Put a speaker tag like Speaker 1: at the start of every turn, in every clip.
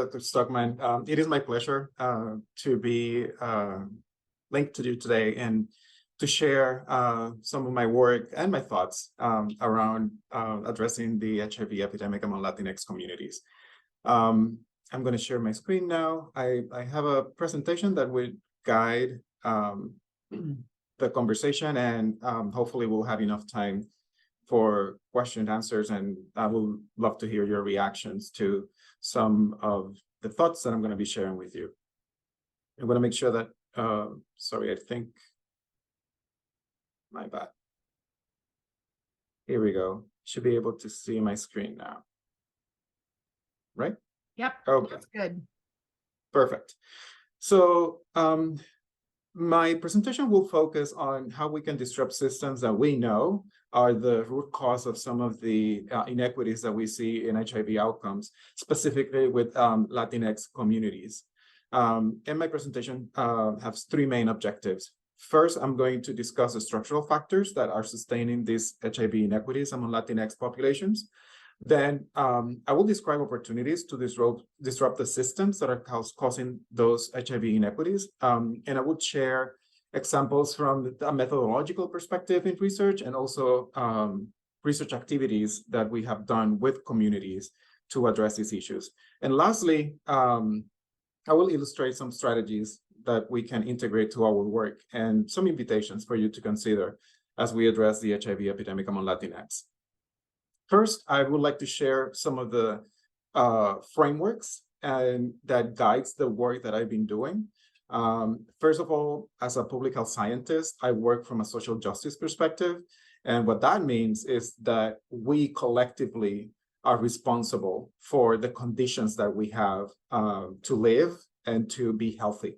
Speaker 1: Dr. Stockman. It is my pleasure to be linked to you today and to share some of my work and my thoughts around addressing the HIV epidemic among Latinx communities. I'm going to share my screen now. I have a presentation that will guide the conversation, and hopefully we'll have enough time for question and answers, and I would love to hear your reactions to some of the thoughts that I'm going to be sharing with you. I'm going to make sure that, sorry, I think, my bad. Here we go. Should be able to see my screen now. Right?
Speaker 2: Yep.
Speaker 1: Okay.
Speaker 2: That's good.
Speaker 1: Perfect. So my presentation will focus on how we can disrupt systems that we know are the root cause of some of the inequities that we see in HIV outcomes, specifically with Latinx communities. And my presentation has three main objectives. First, I'm going to discuss the structural factors that are sustaining these HIV inequities among Latinx populations. Then I will describe opportunities to disrupt the systems that are causing those HIV inequities. And I would share examples from a methodological perspective in research, and also research activities that we have done with communities to address these issues. And lastly, I will illustrate some strategies that we can integrate to our work and some invitations for you to consider as we address the HIV epidemic among Latinx. First, I would like to share some of the frameworks and that guides the work that I've been doing. First of all, as a public health scientist, I work from a social justice perspective. And what that means is that we collectively are responsible for the conditions that we have to live and to be healthy.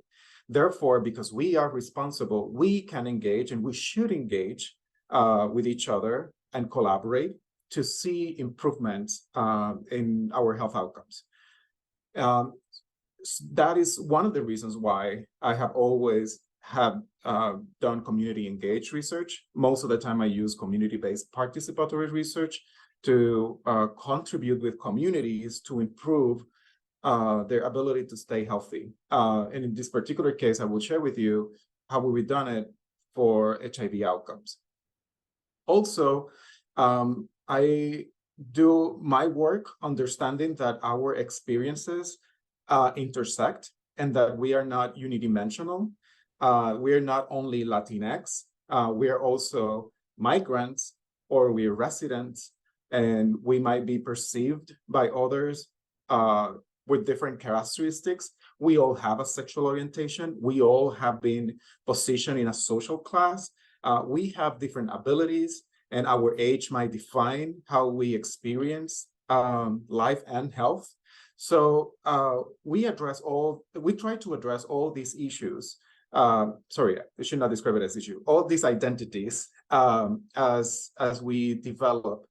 Speaker 1: Therefore, because we are responsible, we can engage, and we should engage with each other and collaborate to see improvements in our health outcomes. That is one of the reasons why I have always done community engaged research. Most of the time I use community-based participatory research to contribute with communities to improve their ability to stay healthy. And in this particular case, I will share with you how we've done it for HIV outcomes. Also, I do my work understanding that our experiences intersect and that we are not unidimensional. We are not only Latinx, we are also migrants, or we're residents, and we might be perceived by others with different characteristics. We all have a sexual orientation. We all have been positioned in a social class. We have different abilities, and our age might define how we experience life and health. So we try to address all these issues. Sorry, I should not describe it as issue. All these identities as we develop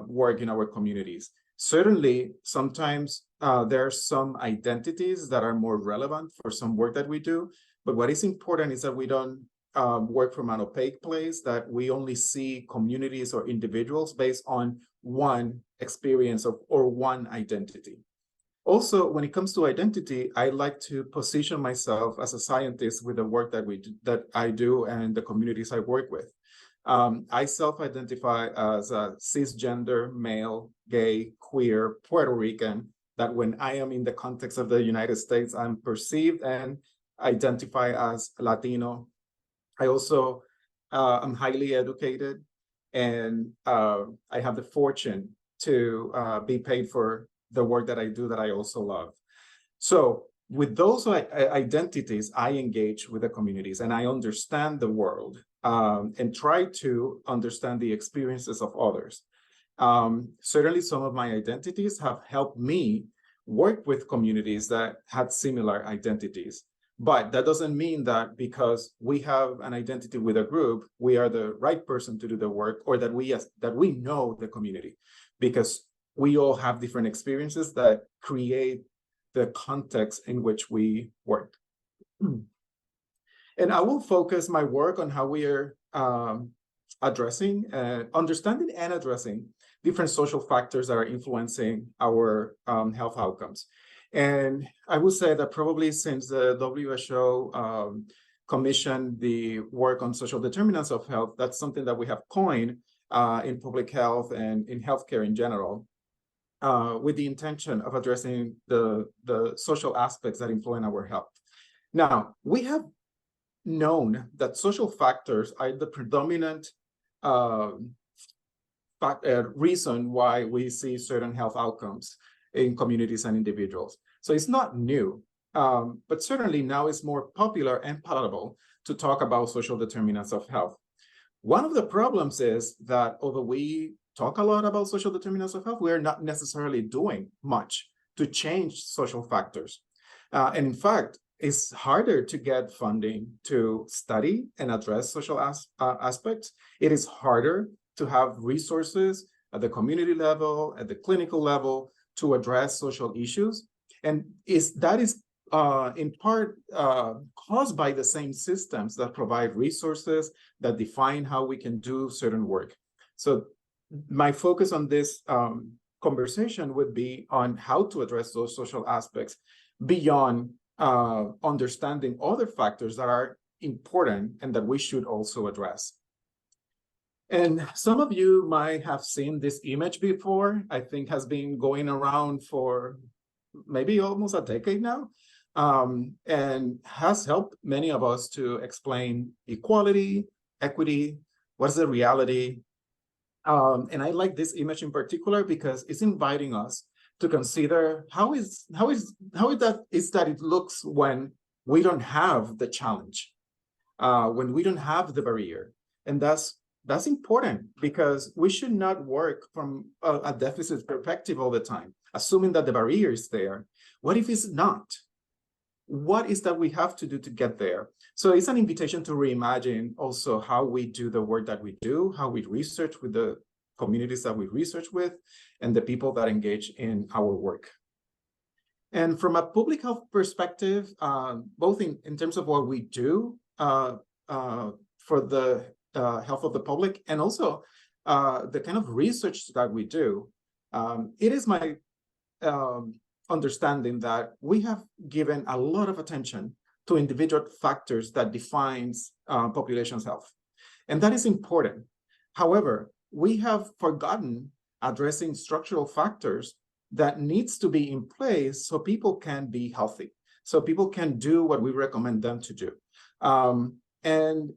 Speaker 1: work in our communities. Certainly, sometimes there are some identities that are more relevant for some work that we do. But what is important is that we don't work from an opaque place, that we only see communities or individuals based on one experience or one identity. Also, when it comes to identity, I like to position myself as a scientist with the work that I do and the communities I work with. I self-identify as a cisgender, male, gay, queer, Puerto Rican, that when I am in the context of the United States, I'm perceived and identify as Latino. I also am highly educated, and I have the fortune to be paid for the work that I do that I also love. So with those identities, I engage with the communities, and I understand the world and try to understand the experiences of others. Certainly, some of my identities have helped me work with communities that had similar identities. But that doesn't mean that because we have an identity with a group, we are the right person to do the work, or that we know the community, because we all have different experiences that create the context in which we work. And I will focus my work on how we are understanding and addressing different social factors that are influencing our health outcomes. And I would say that probably since the WHO commissioned the work on social determinants of health, that's something that we have coined in public health and in healthcare in general, with the intention of addressing the social aspects that influence our health. Now, we have known that social factors are the predominant reason why we see certain health outcomes in communities and individuals. So it's not new, but certainly now it's more popular and palatable to talk about social determinants of health. One of the problems is that although we talk a lot about social determinants of health, we are not necessarily doing much to change social factors. And in fact, it's harder to get funding to study and address social aspects. It is harder to have resources at the community level, at the clinical level, to address social issues. And that is in part caused by the same systems that provide resources, that define how we can do certain work. So my focus on this conversation would be on how to address those social aspects beyond understanding other factors that are important and that we should also address. And some of you might have seen this image before. I think has been going around for maybe almost a decade now, and has helped many of us to explain equality, equity, what is the reality. And I like this image in particular because it's inviting us to consider how that it looks when we don't have the challenge, when we don't have the barrier. And that's important, because we should not work from a deficit perspective all the time, assuming that the barrier is there. What if it's not? What is that we have to do to get there? So it's an invitation to reimagine also how we do the work that we do, how we research with the communities that we research with, and the people that engage in our work. And from a public health perspective, both in terms of what we do for the health of the public, and also the kind of research that we do, it is my understanding that we have given a lot of attention to individual factors that defines population's health. And that is important. However, we have forgotten addressing structural factors that needs to be in place so people can be healthy, so people can do what we recommend them to do. And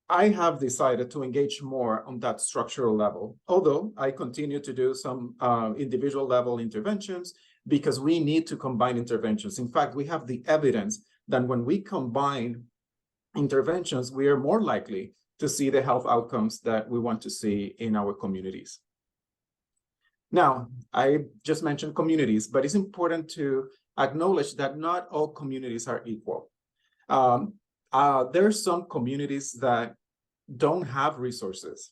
Speaker 1: I have decided to engage more on that structural level, although I continue to do some individual level interventions, because we need to combine interventions. In fact, we have the evidence that when we combine interventions, we are more likely to see the health outcomes that we want to see in our communities. Now, I just mentioned communities, but it's important to acknowledge that not all communities are equal. There are some communities that don't have resources.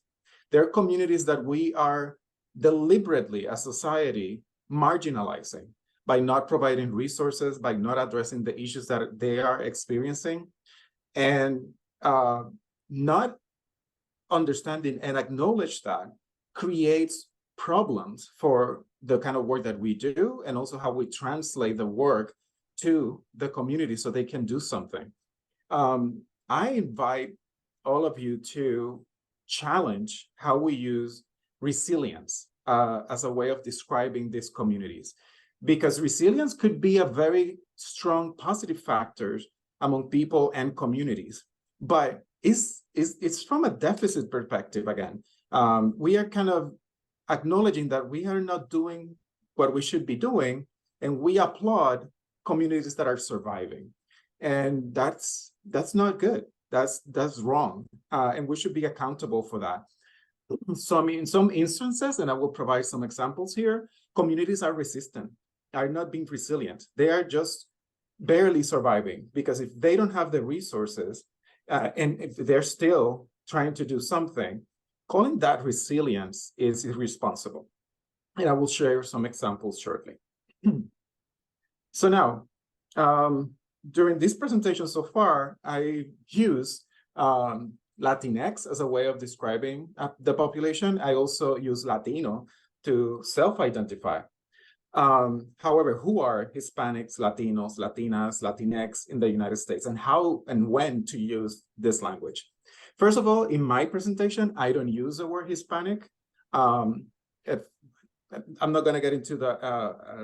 Speaker 1: There are communities that we are deliberately, as society, marginalizing by not providing resources, by not addressing the issues that they are experiencing, and not understanding and acknowledge that creates problems for the kind of work that we do, and also how we translate the work to the community so they can do something. I invite all of you to challenge how we use resilience as a way of describing these communities, because resilience could be a very strong positive factor among people and communities, but it's from a deficit perspective again. We are kind of acknowledging that we are not doing what we should be doing, and we applaud communities that are surviving, and that's not good. That's wrong, and we should be accountable for that. So I mean, in some instances, and I will provide some examples here, communities are resistant, are not being resilient. They are just barely surviving, because if they don't have the resources, and if they're still trying to do something, calling that resilience is irresponsible. And I will share some examples shortly. So now, during this presentation so far, I use Latinx as a way of describing the population. I also use Latino to self-identify. However, who are Hispanics, Latinos, Latinas, Latinx in the United States, and how and when to use this language? First of all, in my presentation, I don't use the word Hispanic. If, I'm not going to get into the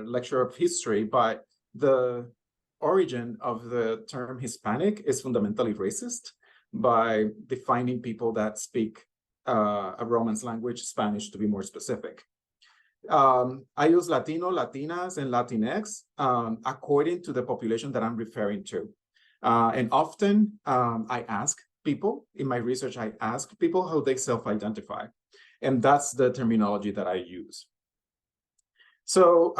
Speaker 1: lecture of history, but the origin of the term Hispanic is fundamentally racist by defining people that speak a Romance language, Spanish to be more specific. I use Latino, Latinas, and Latinx according to the population that I'm referring to. And often I ask people, in my research, I ask people how they self-identify. And that's the terminology that I use. So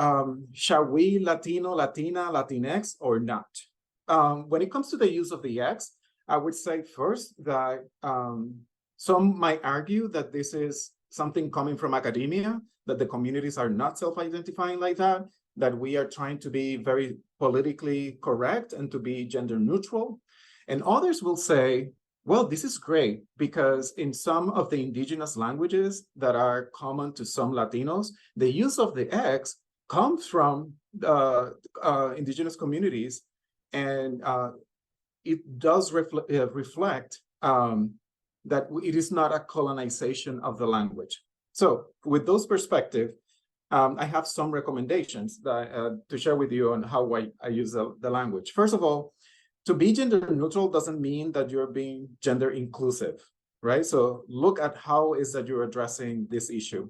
Speaker 1: shall we Latino, Latina, Latinx, or not? When it comes to the use of the X, I would say first that some might argue that this is something coming from academia, that the communities are not self-identifying like that, that we are trying to be very politically correct and to be gender neutral. And others will say, well, this is great because in some of the indigenous languages that are common to some Latinos, the use of the X comes from indigenous communities, and it does reflect that it is not a colonization of the language. So with those perspectives, I have some recommendations that, to share with you on how I use the language. First of all, to be gender neutral doesn't mean that you're being gender inclusive, right? So look at how is that you're addressing this issue.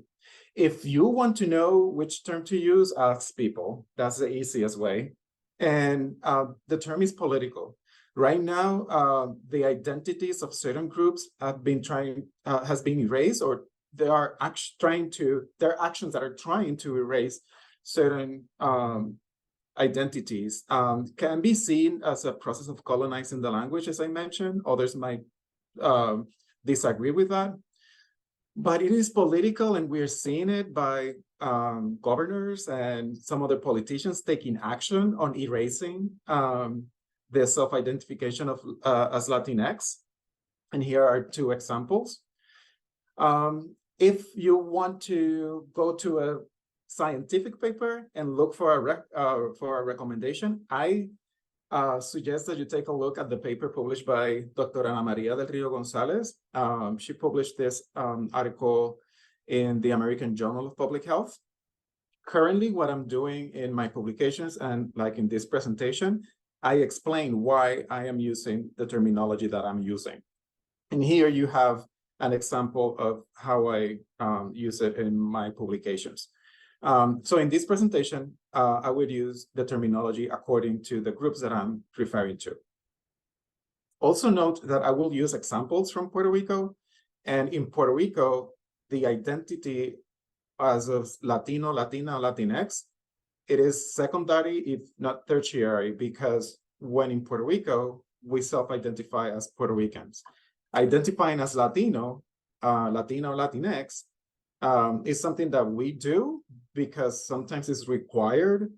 Speaker 1: If you want to know which term to use, ask people. That's the easiest way. And the term is political. Right now, the identities of certain groups have been has been erased, or there are there are actions that are trying to erase certain identities, can be seen as a process of colonizing the language, as I mentioned. Others might disagree with that. But it is political, and we're seeing it by governors and some other politicians taking action on erasing the self-identification of as Latinx. And here are two examples. If you want to go to a scientific paper and look for a recommendation, I suggest that you take a look at the paper published by Dr. Ana Maria del Rio Gonzalez. She published this article in the American Journal of Public Health. Currently, what I'm doing in my publications and like in this presentation, I explain why I am using the terminology that I'm using. And here you have an example of how I use it in my publications. So in this presentation, I would use the terminology according to the groups that I'm referring to. Also note that I will use examples from Puerto Rico. And in Puerto Rico, the identity as of Latino, Latina, Latinx, it is secondary, if not tertiary, because when in Puerto Rico, we self-identify as Puerto Ricans. Identifying as Latino, Latino, Latinx, is something that we do because sometimes it's required.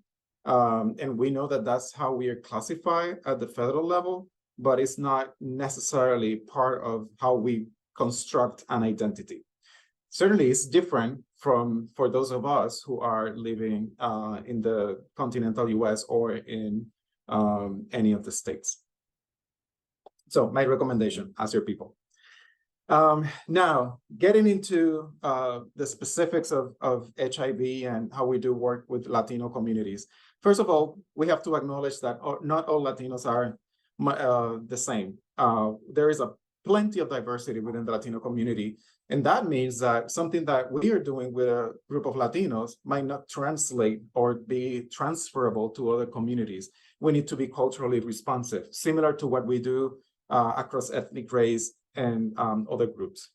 Speaker 1: And we know that that's how we are classified at the federal level, but it's not necessarily part of how we construct an identity. Certainly, it's different for those of us who are living in the continental US or in any of the states. So my recommendation, ask your people. Now, getting into the specifics of HIV and how we do work with Latino communities. First of all, we have to acknowledge that not all Latinos are the same. There is plenty of diversity within the Latino community. And that means that something that we are doing with a group of Latinos might not translate or be transferable to other communities. We need to be culturally responsive, similar to what we do across ethnic, race, and other groups.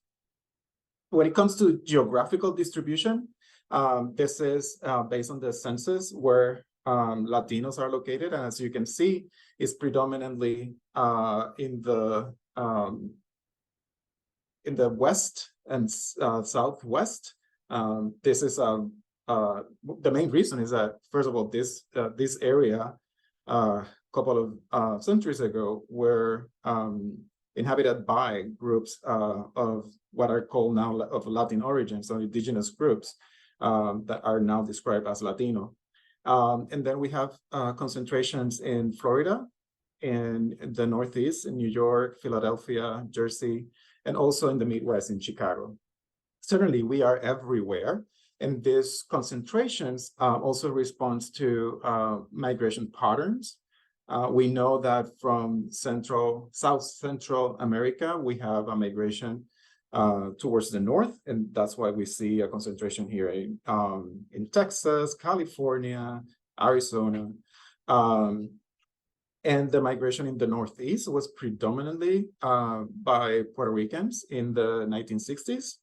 Speaker 1: When it comes to geographical distribution, this is based on the census where Latinos are located. And as you can see, it's predominantly in the west and southwest. This is the main reason is that, first of all, this area a couple of centuries ago were inhabited by groups of what are called now of Latin origin, so indigenous groups that are now described as Latino. And then we have concentrations in Florida, in the Northeast, in New York, Philadelphia, Jersey, and also in the Midwest in Chicago. Certainly, we are everywhere. And these concentrations also responds to migration patterns. We know that from South Central America, we have a migration towards the north, and that's why we see a concentration here in Texas, California, Arizona. And the migration in the Northeast was predominantly by Puerto Ricans in the 1960s.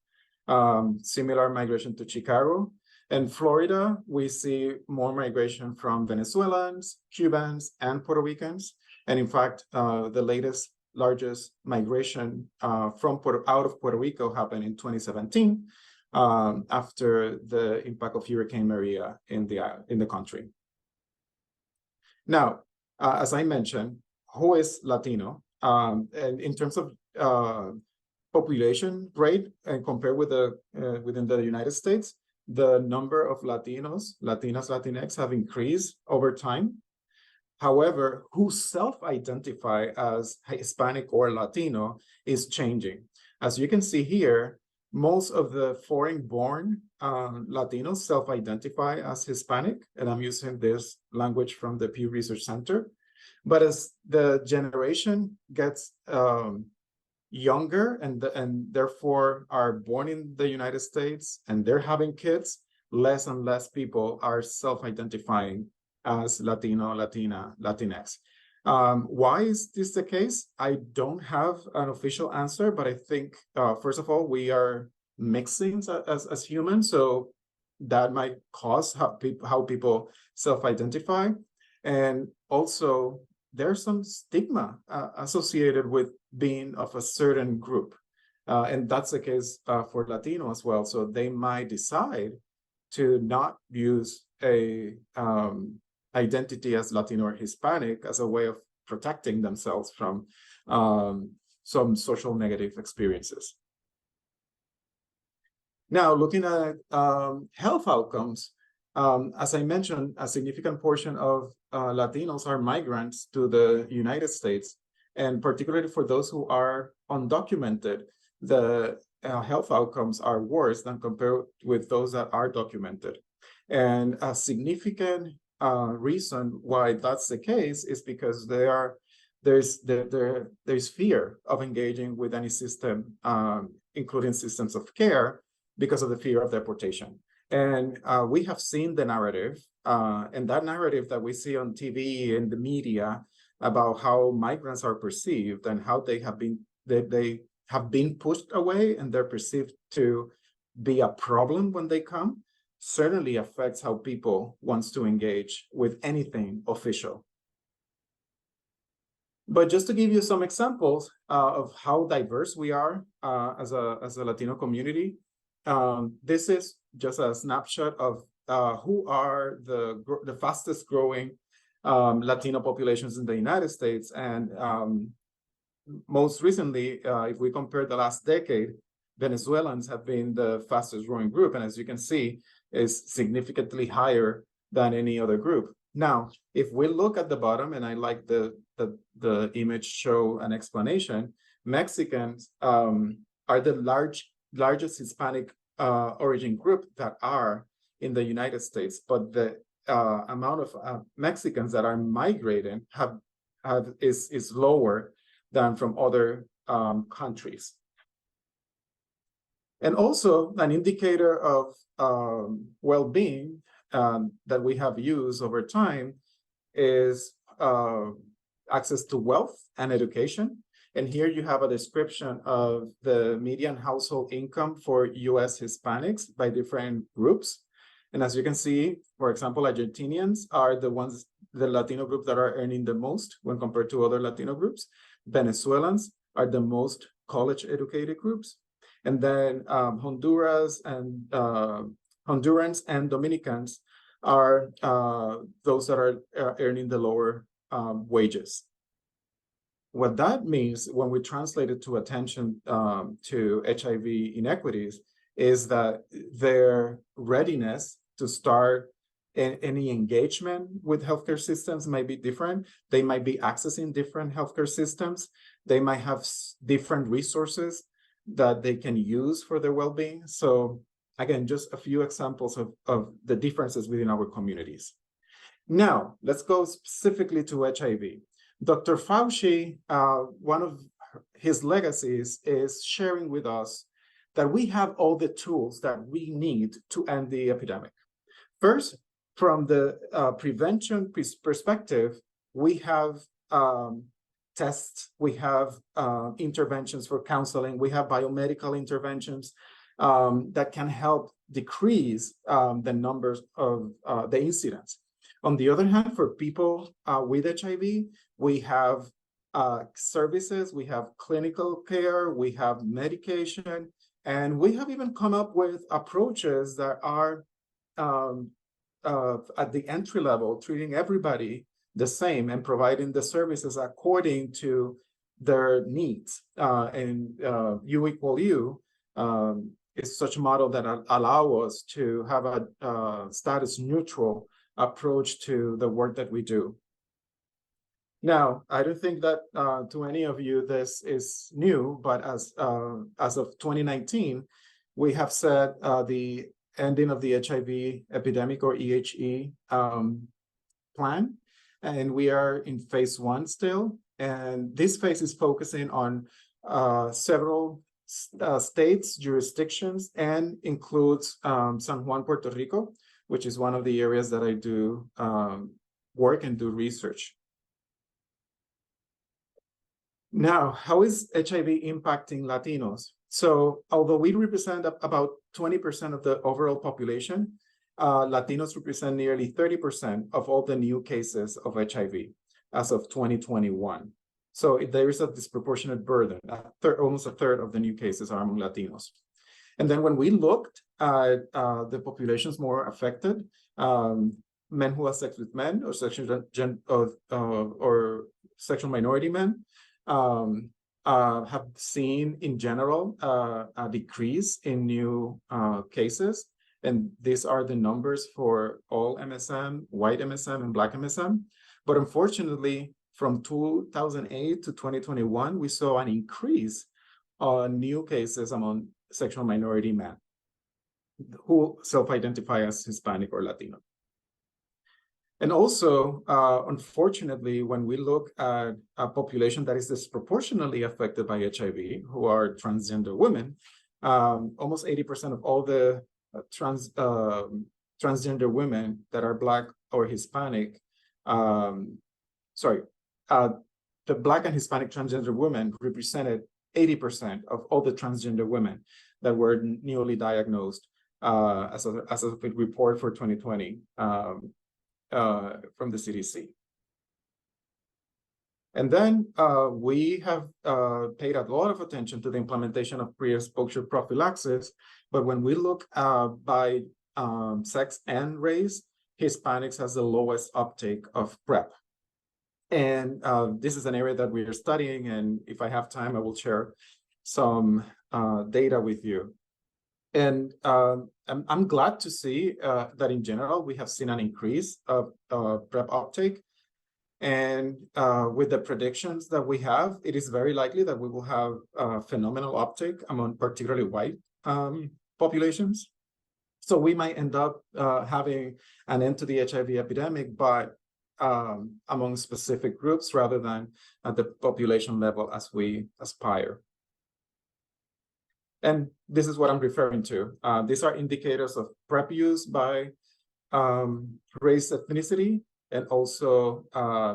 Speaker 1: Similar migration to Chicago. And Florida, we see more migration from Venezuelans, Cubans, and Puerto Ricans. And in fact, the largest migration out of Puerto Rico happened in 2017 after the impact of Hurricane Maria in the country. Now, as I mentioned, who is Latino? And in terms of population rate and compared with within the United States, the number of Latinos, Latinas, Latinx have increased over time. However, who self-identify as Hispanic or Latino is changing. As you can see here, most of the foreign-born Latinos self-identify as Hispanic, and I'm using this language from the Pew Research Center. But as the generation gets younger and therefore are born in the United States and they're having kids, less and less people are self-identifying as Latino, Latina, Latinx. Why is this the case? I don't have an official answer, but I think, first of all, we are mixing as humans, so that might cause how people self-identify. And also, there's some stigma associated with being of a certain group. And that's the case for Latino as well. So they might decide to not use a identity as Latino or Hispanic as a way of protecting themselves from some social negative experiences. Now, looking at health outcomes, as I mentioned, a significant portion of Latinos are migrants to the United States, and particularly for those who are undocumented, the health outcomes are worse than compared with those that are documented. And a significant reason why that's the case is because there's fear of engaging with any system, including systems of care, because of the fear of deportation. And we have seen the narrative, and that narrative that we see on TV and the media about how migrants are perceived and how they have been pushed away and they're perceived to be a problem when they come, certainly affects how people want to engage with anything official. But just to give you some examples of how diverse we are as a Latino community, this is just a snapshot of who are the fastest growing Latino populations in the United States. And most recently, if we compare the last decade, Venezuelans have been the fastest growing group. And as you can see, is significantly higher than any other group. Now, if we look at the bottom, and I like the image show an explanation, Mexicans are the largest Hispanic origin group that are in the United States, but the amount of Mexicans that are migrating is lower than from other countries. And also an indicator of well-being that we have used over time is access to wealth and education. And here you have a description of the median household income for US Hispanics by different groups. And as you can see, for example, Argentinians are the Latino group that are earning the most when compared to other Latino groups. Venezuelans are the most college educated groups. And then Hondurans and Dominicans are those that are earning the lower wages. What that means when we translate it to attention to HIV inequities is that their readiness to start any engagement with healthcare systems might be different. They might be accessing different healthcare systems. They might have different resources that they can use for their well-being. So again, just a few examples of the differences within our communities. Now, let's go specifically to HIV. Dr. Fauci, one of his legacies is sharing with us that we have all the tools that we need to end the epidemic. First, from the prevention perspective, we have tests, we have interventions for counseling, we have biomedical interventions that can help decrease the numbers of the incidents. On the other hand, for people with HIV, we have services, we have clinical care, we have medication, and we have even come up with approaches that are at the entry level, treating everybody the same and providing the services according to their needs. And U equal U is such a model that allow us to have a status neutral approach to the work that we do. Now, I don't think that to any of you this is new, but as of 2019, we have set the ending of the HIV epidemic, or EHE plan, and we are in phase 1 still. And this phase is focusing on several states, jurisdictions, and includes San Juan, Puerto Rico, which is one of the areas that I do work and do research. Now, how is HIV impacting Latinos? So although we represent about 20% of the overall population, Latinos represent nearly 30% of all the new cases of HIV as of 2021. So there is a disproportionate burden. Almost a third of the new cases are among Latinos. And then when we looked at the populations more affected, men who have sex with men, or sexual minority men, have seen in general a decrease in new cases. And these are the numbers for all MSM, white MSM, and Black MSM. But unfortunately, from 2008 to 2021, we saw an increase on new cases among sexual minority men who self-identify as Hispanic or Latino. And also, unfortunately, when we look at a population that is disproportionately affected by HIV, who are transgender women, almost 80% of all the transgender women that are Black or Hispanic, the Black and Hispanic transgender women represented 80% of all the transgender women that were newly diagnosed as a report for 2020 from the CDC. And then we have paid a lot of attention to the implementation of pre-exposure prophylaxis, but when we look by sex and race, Hispanics has the lowest uptake of PrEP. And this is an area that we are studying, and if I have time, I will share some data with you. And I'm glad to see that in general, we have seen an increase of PrEP uptake. And with the predictions that we have, it is very likely that we will have phenomenal uptake among particularly white populations. So we might end up having an end to the HIV epidemic, but among specific groups rather than at the population level as we aspire. And this is what I'm referring to. These are indicators of PrEP use by race, ethnicity, and also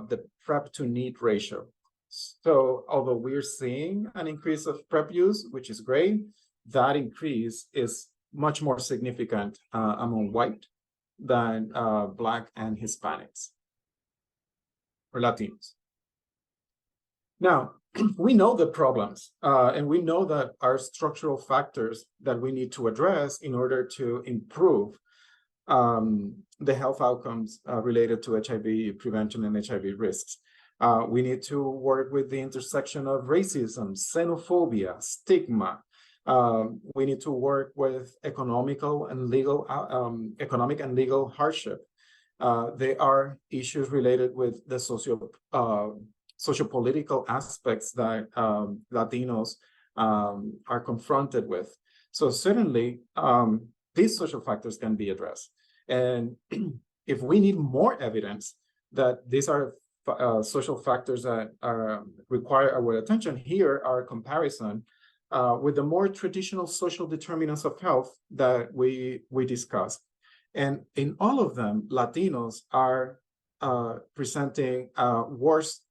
Speaker 1: the PrEP to need ratio. So although we're seeing an increase of PrEP use, which is great, that increase is much more significant among white than Black and Hispanics or Latinos. Now, we know the problems, and we know that our structural factors that we need to address in order to improve the health outcomes related to HIV prevention and HIV risks. We need to work with the intersection of racism, xenophobia, stigma. We need to work with economic and legal hardship. There are issues related with the socio-political aspects that Latinos are confronted with. So certainly, these social factors can be addressed. And if we need more evidence that these are social factors that require our attention, here are a comparison with the more traditional social determinants of health that we discussed. And in all of them, Latinos are presenting a worse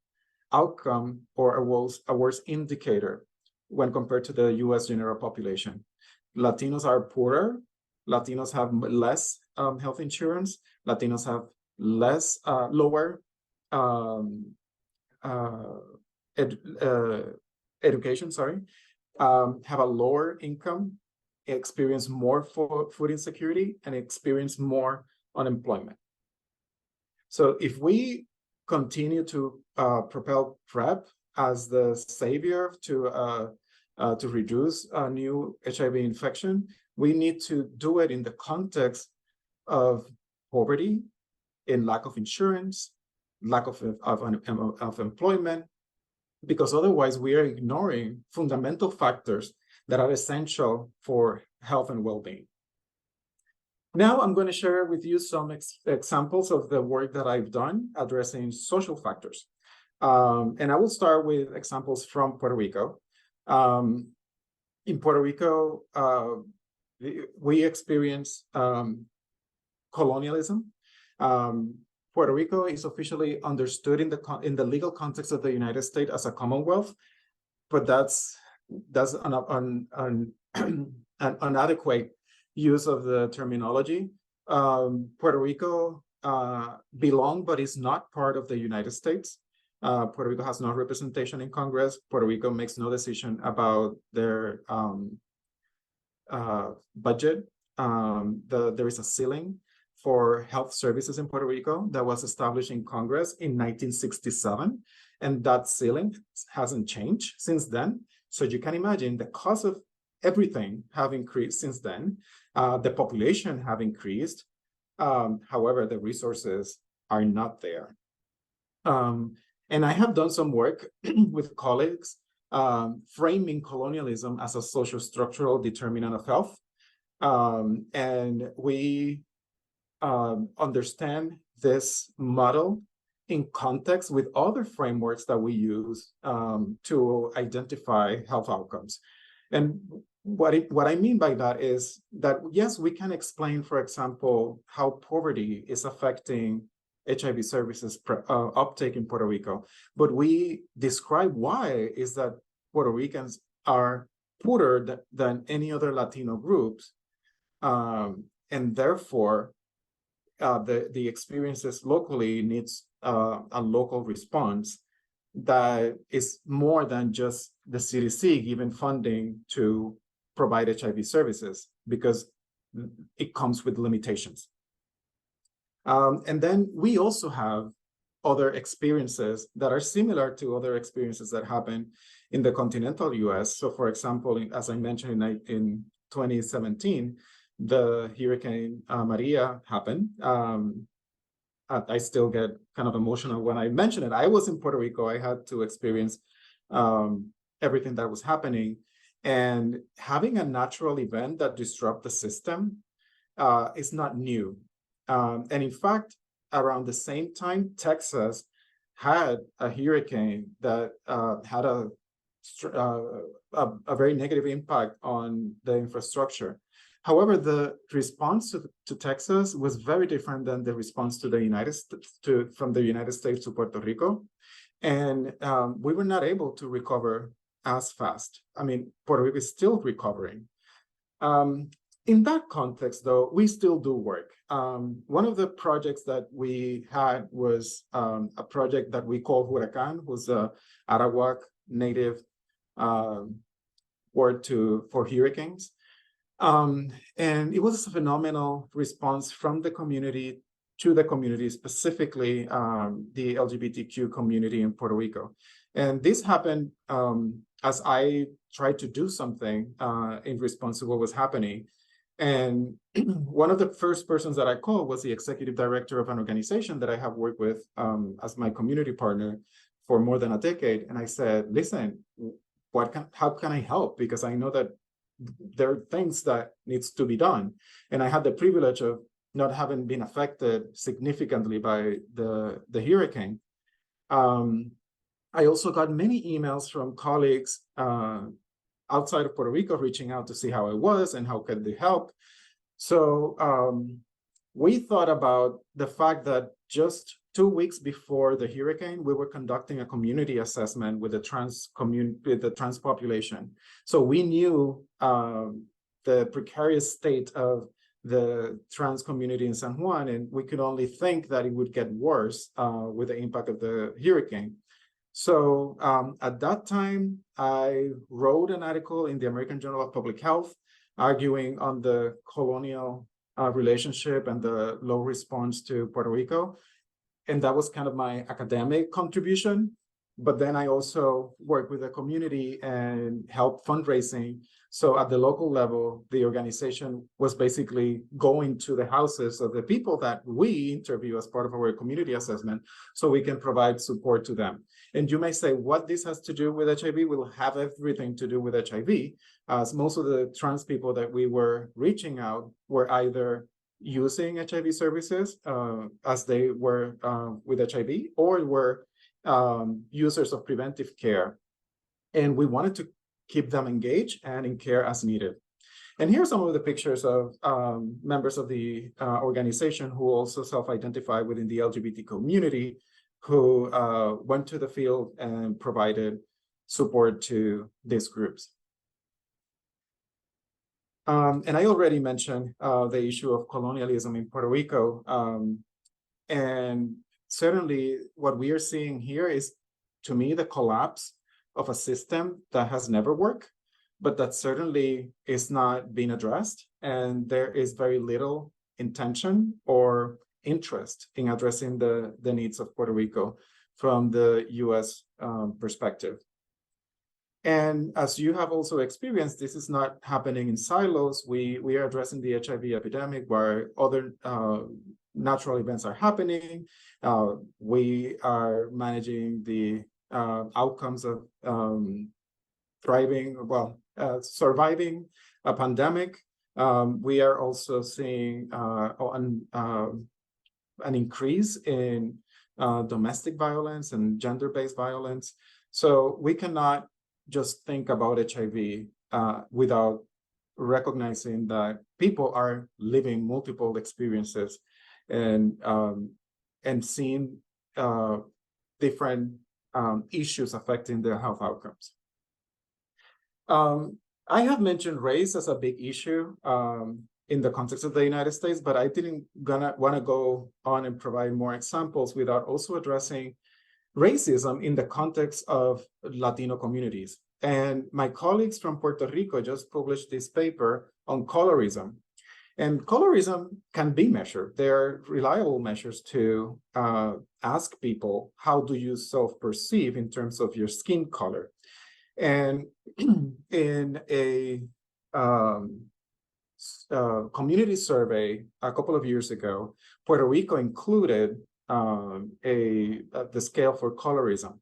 Speaker 1: outcome or a worse indicator when compared to the US general population. Latinos are poorer, Latinos have less health insurance, Latinos have less lower education, have a lower income, experience more food insecurity, and experience more unemployment. So if we continue to propel PrEP as the savior to reduce new HIV infection, we need to do it in the context of poverty, in lack of insurance, lack of employment, because otherwise we are ignoring fundamental factors that are essential for health and well-being. Now I'm going to share with you some examples of the work that I've done addressing social factors. And I will start with examples from Puerto Rico. In Puerto Rico, we experience colonialism. Puerto Rico is officially understood in the legal context of the United States as a Commonwealth, but that's an inadequate use of the terminology. Puerto Rico belongs, but is not part of the United States. Puerto Rico has no representation in Congress. Puerto Rico makes no decision about their budget. There is a ceiling for health services in Puerto Rico that was established in Congress in 1967, and that ceiling hasn't changed since then. So you can imagine the cost of everything have increased since then. The population have increased. However, the resources are not there. And I have done some work with colleagues framing colonialism as a social structural determinant of health. And we understand this model in context with other frameworks that we use to identify health outcomes. And what I mean by that is that, yes, we can explain, for example, how poverty is affecting HIV services uptake in Puerto Rico, but we describe why is that Puerto Ricans are poorer than any other Latino groups, and therefore the experiences locally needs a local response that is more than just the CDC giving funding to provide HIV services, because it comes with limitations. And then we also have other experiences that are similar to other experiences that happen in the continental US. So for example, as I mentioned in 2017, the Hurricane Maria happened. I still get kind of emotional when I mention it. I was in Puerto Rico. I had to experience everything that was happening. And having a natural event that disrupts the system is not new. And in fact, around the same time, Texas had a hurricane that had a very negative impact on the infrastructure. However, the response to Texas was very different than the response to the United States, from the United States to Puerto Rico. And we were not able to recover as fast. I mean, Puerto Rico is still recovering. In that context, though, we still do work. One of the projects that we had was a project that we call Huracán, was a Arawak native word for hurricanes. And it was a phenomenal response from the community to the community, specifically the LGBTQ community in Puerto Rico. And this happened as I tried to do something in response to what was happening. And one of the first persons that I called was the executive director of an organization that I have worked with as my community partner for more than a decade. And I said, listen, how can I help? Because I know that there are things that needs to be done. And I had the privilege of not having been affected significantly by the hurricane. I also got many emails from colleagues outside of Puerto Rico reaching out to see how I was and how could they help. So we thought about the fact that just 2 weeks before the hurricane, we were conducting a community assessment with the trans population. So we knew the precarious state of the trans community in San Juan, and we could only think that it would get worse with the impact of the hurricane. So at that time, I wrote an article in the American Journal of Public Health arguing on the colonial relationship and the low response to Puerto Rico. And that was kind of my academic contribution. But then I also worked with the community and helped fundraising. So at the local level, the organization was basically going to the houses of the people that we interview as part of our community assessment so we can provide support to them. And you may say, what this has to do with HIV? Will have everything to do with HIV, as most of the trans people that we were reaching out were either using HIV services as they were with HIV, or were users of preventive care. And we wanted to keep them engaged and in care as needed. And here are some of the pictures of members of the organization who also self-identify within the LGBT community, who went to the field and provided support to these groups. And I already mentioned the issue of colonialism in Puerto Rico. And certainly what we are seeing here is, to me, the collapse of a system that has never worked, but that certainly is not being addressed. And there is very little intention or interest in addressing the needs of Puerto Rico from the US perspective. And as you have also experienced, this is not happening in silos. We are addressing the HIV epidemic where other natural events are happening. We are managing the outcomes of surviving a pandemic. We are also seeing an increase in domestic violence and gender-based violence. So we cannot just think about HIV without recognizing that people are living multiple experiences and seeing different issues affecting their health outcomes. I have mentioned race as a big issue in the context of the United States, but I didn't want to go on and provide more examples without also addressing racism in the context of Latino communities. And my colleagues from Puerto Rico just published this paper on colorism. And colorism can be measured. There are reliable measures to ask people, how do you self-perceive in terms of your skin color? And in a community survey a couple of years ago, Puerto Rico included the scale for colorism.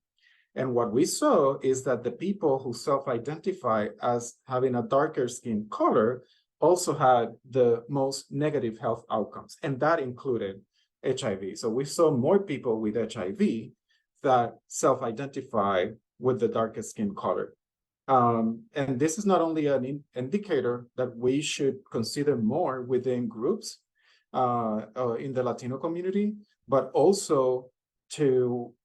Speaker 1: And what we saw is that the people who self-identify as having a darker skin color also had the most negative health outcomes, and that included HIV. So we saw more people with HIV that self-identify with the darkest skin color. And this is not only an indicator that we should consider more within groups in the Latino community, but also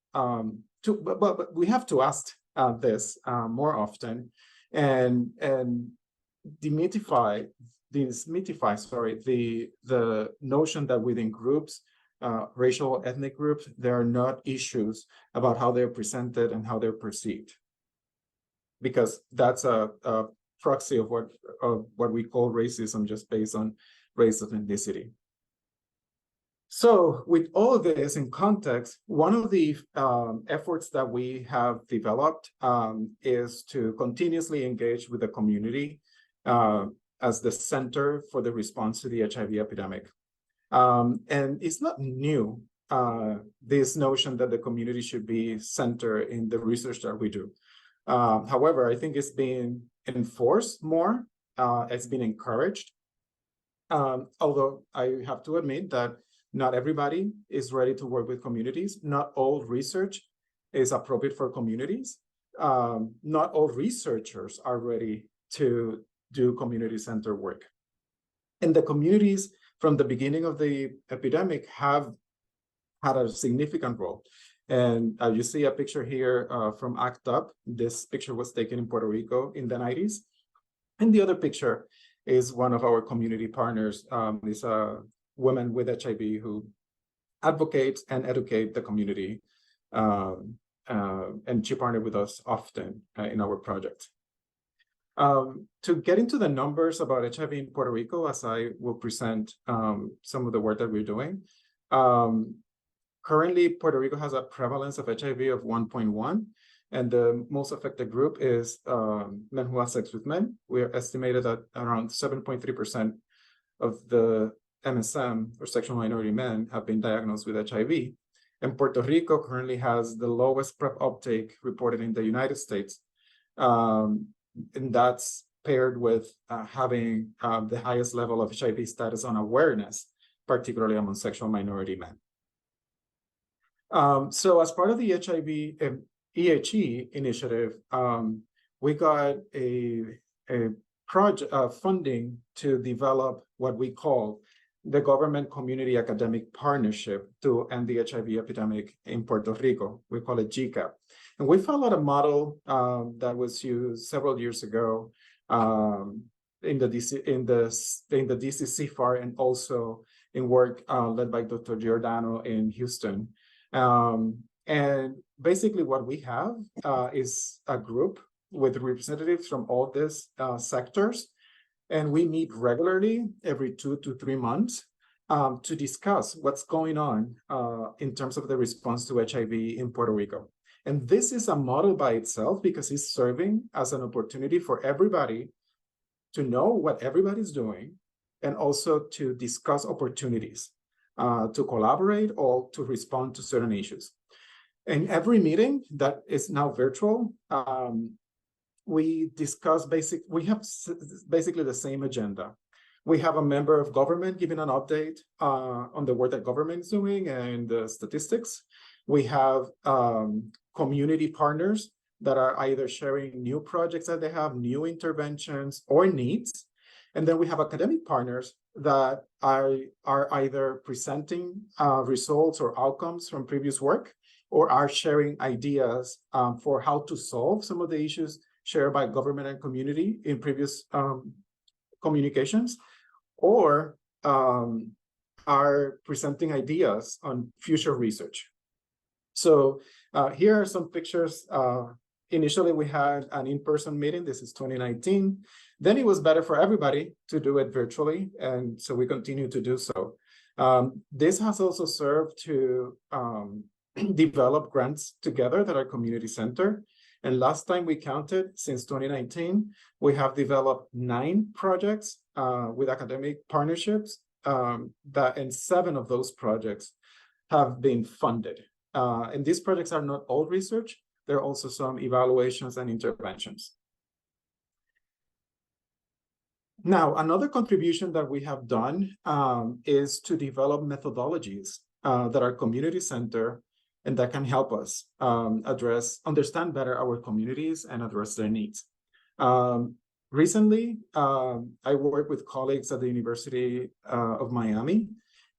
Speaker 1: but we have to ask this more often and demystify the notion that within groups, racial ethnic groups, there are not issues about how they're presented and how they're perceived, because that's a proxy of what we call racism, just based on race of ethnicity. So with all of this in context, one of the efforts that we have developed is to continuously engage with the community as the center for the response to the HIV epidemic. And it's not new, this notion that the community should be center in the research that we do. However, I think it's being enforced more, it's been encouraged. Although I have to admit that not everybody is ready to work with communities. Not all research is appropriate for communities. Not all researchers are ready to do community-centered work. And the communities from the beginning of the epidemic have had a significant role. And you see a picture here from ACT UP. This picture was taken in Puerto Rico in the 90s. And the other picture is one of our community partners, is a woman with HIV who advocates and educates the community. And she partnered with us often in our project. To get into the numbers about HIV in Puerto Rico, as I will present some of the work that we're doing, currently Puerto Rico has a prevalence of HIV of 1.1, and the most affected group is men who have sex with men. We are estimated that around 7.3% of the MSM, or sexual minority men, have been diagnosed with HIV. And Puerto Rico currently has the lowest PrEP uptake reported in the United States. And that's paired with having the highest level of HIV status on awareness, particularly among sexual minority men. So as part of the HIV EHE initiative, we got a project funding to develop what we call the Government Community Academic Partnership to end the HIV epidemic in Puerto Rico. We call it GCAP. And we followed a model that was used several years ago in the DC CFAR, and also in work led by Dr. Giordano in Houston. And basically what we have is a group with representatives from all these sectors. And we meet regularly every 2 to 3 months to discuss what's going on in terms of the response to HIV in Puerto Rico. And this is a model by itself because it's serving as an opportunity for everybody to know what everybody's doing, and also to discuss opportunities to collaborate or to respond to certain issues. In every meeting that is now virtual, we discuss we have basically the same agenda. We have a member of government giving an update on the work that government is doing and the statistics. We have community partners that are either sharing new projects that they have, new interventions or needs. And then we have academic partners that are either presenting results or outcomes from previous work, or are sharing ideas for how to solve some of the issues shared by government and community in previous communications, or are presenting ideas on future research. So here are some pictures. Initially, we had an in-person meeting. This is 2019. Then it was better for everybody to do it virtually, and so we continue to do so. This has also served to develop grants together that are community-centered. And last time we counted, since 2019, we have developed 9 projects with academic partnerships, and 7 of those projects have been funded. And these projects are not all research. There are also some evaluations and interventions. Now, another contribution that we have done is to develop methodologies that are community-centered and that can help us understand better our communities and address their needs. Recently, I worked with colleagues at the University of Miami,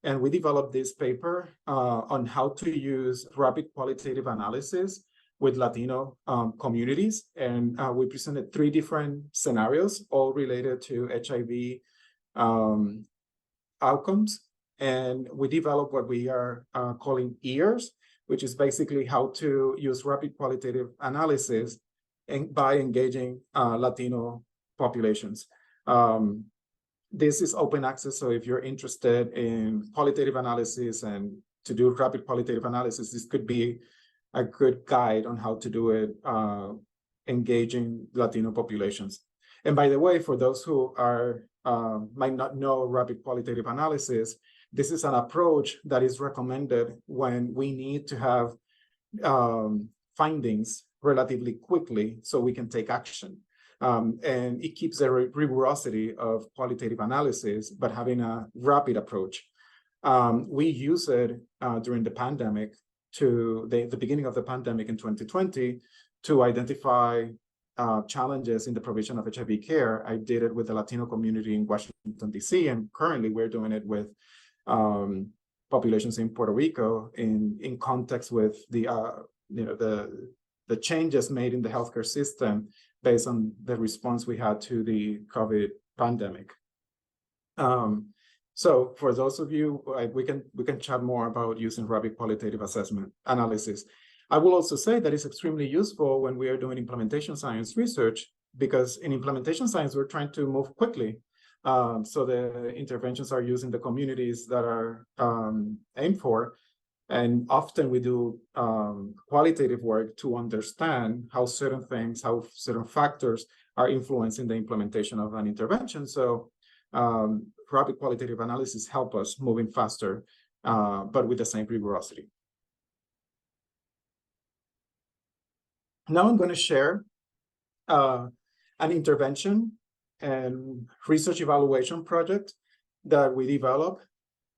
Speaker 1: and we developed this paper on how to use rapid qualitative analysis with Latino communities. And we presented 3 different scenarios, all related to HIV outcomes. And we developed what we are calling EARS, which is basically how to use rapid qualitative analysis by engaging Latino populations. This is open access, so if you're interested in qualitative analysis and to do rapid qualitative analysis, this could be a good guide on how to do it, engaging Latino populations. And by the way, for those who are might not know rapid qualitative analysis, this is an approach that is recommended when we need to have findings relatively quickly so we can take action. And it keeps the rigorosity of qualitative analysis, but having a rapid approach. We use it during the pandemic the beginning of the pandemic in 2020 to identify challenges in the provision of HIV care. I did it with the Latino community in Washington, D.C., and currently we're doing it with populations in Puerto Rico in context with the changes made in the healthcare system based on the response we had to the COVID pandemic. So for those of you, we can chat more about using rapid qualitative assessment analysis. I will also say that it's extremely useful when we are doing implementation science research, because in implementation science, we're trying to move quickly. So the interventions are used in the communities that are aimed for. And often we do qualitative work to understand how certain things, how certain factors are influencing the implementation of an intervention. So rapid qualitative analysis help us moving faster, but with the same rigorosity. Now I'm going to share an intervention and research evaluation project that we developed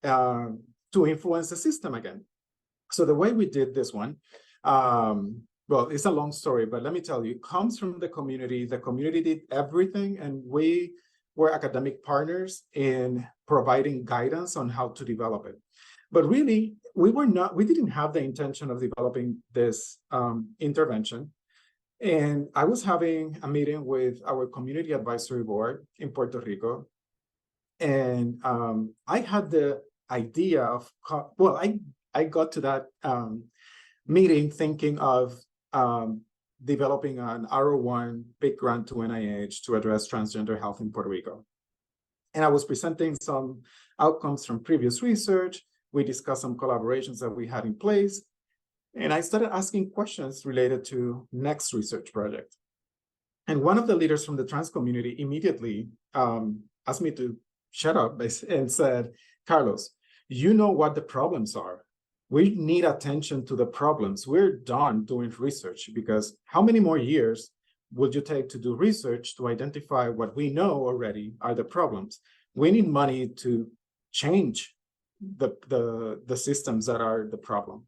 Speaker 1: to influence the system again. So the way we did this one, well, it's a long story, but let me tell you, it comes from the community. The community did everything, and we were academic partners in providing guidance on how to develop it. But really, we didn't have the intention of developing this intervention. And I was having a meeting with our community advisory board in Puerto Rico. And I had the idea of, well, I got to that meeting thinking of developing an R01 big grant to NIH to address transgender health in Puerto Rico. And I was presenting some outcomes from previous research. We discussed some collaborations that we had in place. And I started asking questions related to next research project. And one of the leaders from the trans community immediately asked me to shut up and said, Carlos, you know what the problems are. We need attention to the problems. We're done doing research, because how many more years would you take to do research to identify what we know already are the problems? We need money to change the systems that are the problem.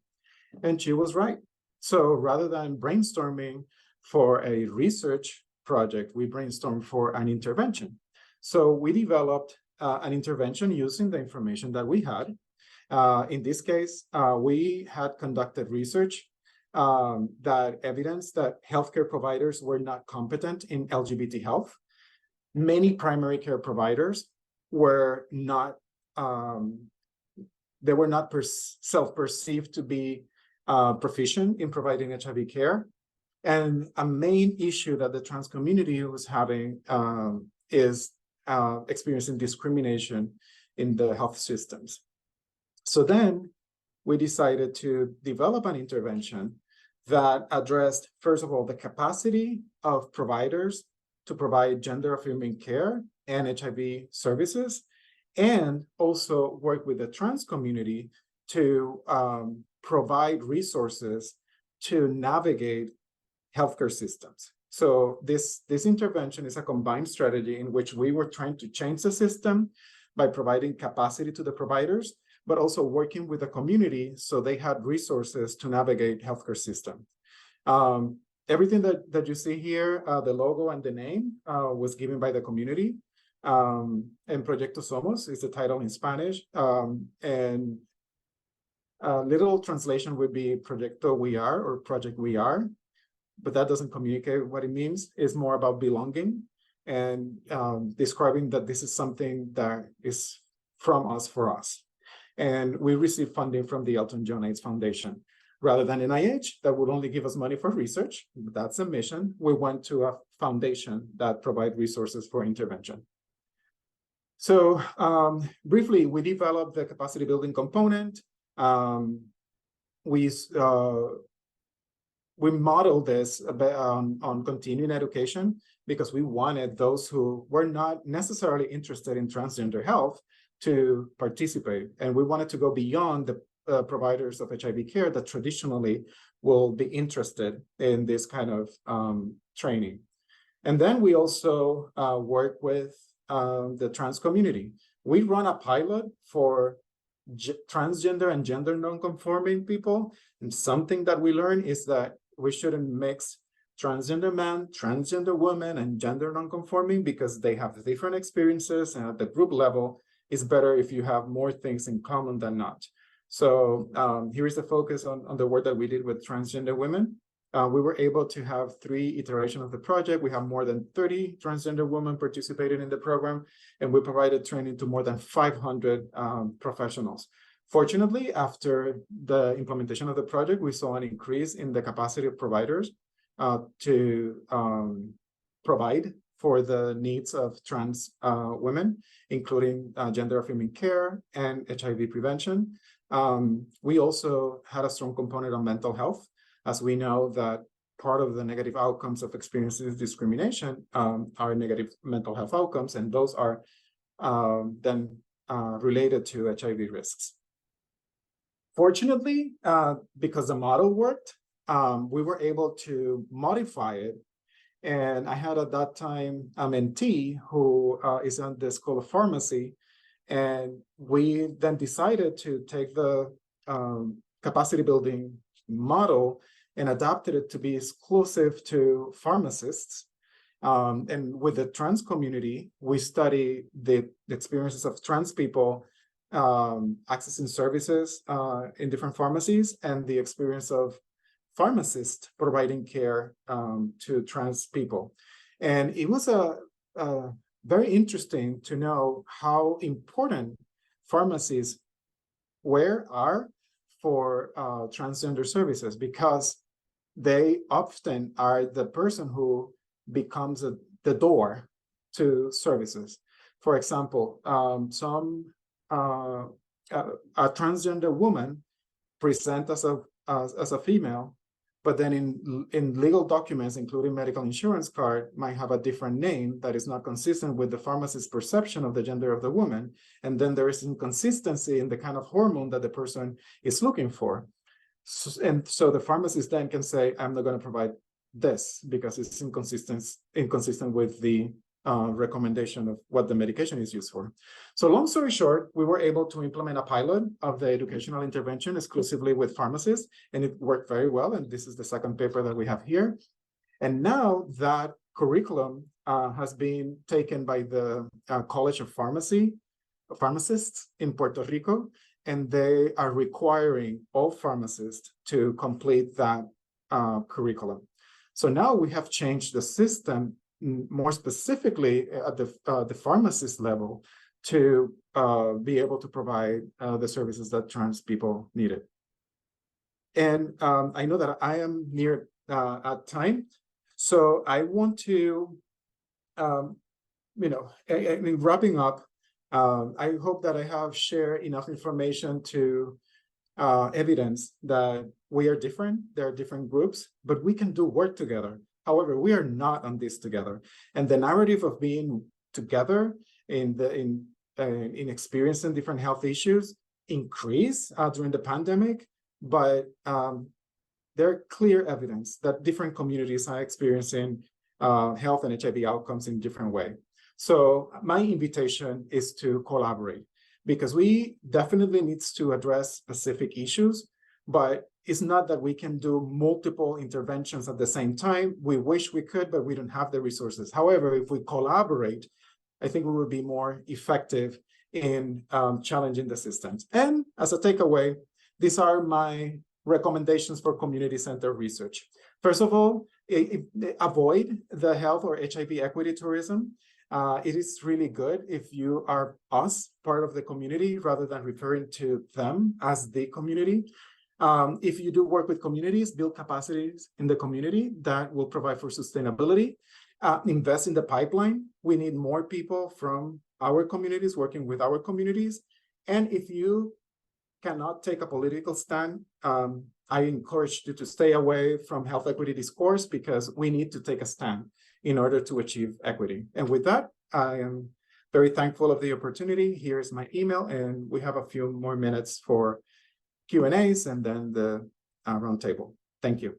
Speaker 1: And she was right. So rather than brainstorming for a research project, we brainstormed for an intervention. So we developed an intervention using the information that we had. In this case, we had conducted research that evidenced that healthcare providers were not competent in LGBT health. Many primary care providers were not, they were not self-perceived to be proficient in providing HIV care. And a main issue that the trans community was having is experiencing discrimination in the health systems. So then we decided to develop an intervention that addressed, first of all, the capacity of providers to provide gender-affirming care and HIV services, and also work with the trans community to provide resources to navigate healthcare systems. So this intervention is a combined strategy in which we were trying to change the system by providing capacity to the providers, but also working with the community so they had resources to navigate healthcare system. Everything that you see here, the logo and the name was given by the community. And Proyecto Somos is the title in Spanish. And literal translation would be Proyecto We Are or Project We Are, but that doesn't communicate what it means. It's more about belonging and describing that this is something that is from us for us. And we received funding from the Elton John AIDS Foundation. Rather than NIH, that would only give us money for research. That's a mission. We went to a foundation that provide resources for intervention. So briefly, we developed the capacity building component. We modeled this on continuing education. because we wanted those who were not necessarily interested in transgender health to participate. And we wanted to go beyond the providers of HIV care that traditionally will be interested in this kind of training. And then we also work with the trans community. We run a pilot for transgender and gender nonconforming people. And something that we learned is that we shouldn't mix transgender man, transgender woman, and gender nonconforming because they have different experiences. And at the group level, it's better if you have more things in common than not. So here is the focus on the work that we did with transgender women. We were able to have 3 iterations of the project. We have more than 30 transgender women participated in the program, and we provided training to more than 500 professionals. Fortunately, after the implementation of the project, we saw an increase in the capacity of providers to provide for the needs of trans women, including gender-affirming care and HIV prevention. We also had a strong component on mental health, as we know that part of the negative outcomes of experiencing discrimination are negative mental health outcomes, and those are then related to HIV risks. Fortunately, because the model worked, we were able to modify it. And I had at that time a mentee who is on the School of Pharmacy, and we then decided to take the capacity building model and adapted it to be exclusive to pharmacists. And with the trans community, we study the experiences of trans people accessing services in different pharmacies and the experience of pharmacists providing care to trans people. And it was very interesting to know how important pharmacies are for transgender services, because they often are the person who becomes the door to services. For example, a transgender woman present as a female, but then in legal documents, including medical insurance card, might have a different name that is not consistent with the pharmacist's perception of the gender of the woman. And then there is inconsistency in the kind of hormone that the person is looking for. And so the pharmacist then can say, I'm not going to provide this because it's inconsistent with the recommendation of what the medication is used for. So long story short, we were able to implement a pilot of the educational intervention exclusively with pharmacists, and it worked very well. And this is the second paper that we have here. And now that curriculum has been taken by the College of Pharmacists in Puerto Rico, and they are requiring all pharmacists to complete that curriculum. So now we have changed the system more specifically at the pharmacist level to be able to provide the services that trans people needed. And I know that I am near at time, so I want to, in wrapping up, I hope that I have shared enough information to evidence that we are different. There are different groups, but we can do work together. However, we are not on this together. And the narrative of being together in experiencing different health issues increased during the pandemic, but there are clear evidence that different communities are experiencing health and HIV outcomes in different ways. So my invitation is to collaborate, because we definitely need to address specific issues, but it's not that we can do multiple interventions at the same time. We wish we could, but we don't have the resources. However, if we collaborate, I think we will be more effective in challenging the systems. And as a takeaway, these are my recommendations for community-centered research. First of all, avoid the health or HIV equity tourism. It is really good if you are part of the community, rather than referring to them as the community. If you do work with communities, build capacities in the community that will provide for sustainability. Invest in the pipeline. We need more people from our communities working with our communities. And if you cannot take a political stand. I encourage you to stay away from health equity discourse because we need to take a stand in order to achieve equity. And with that, I am very thankful of the opportunity. Here's my email, and we have a few more minutes for Q&As and then the roundtable. Thank you.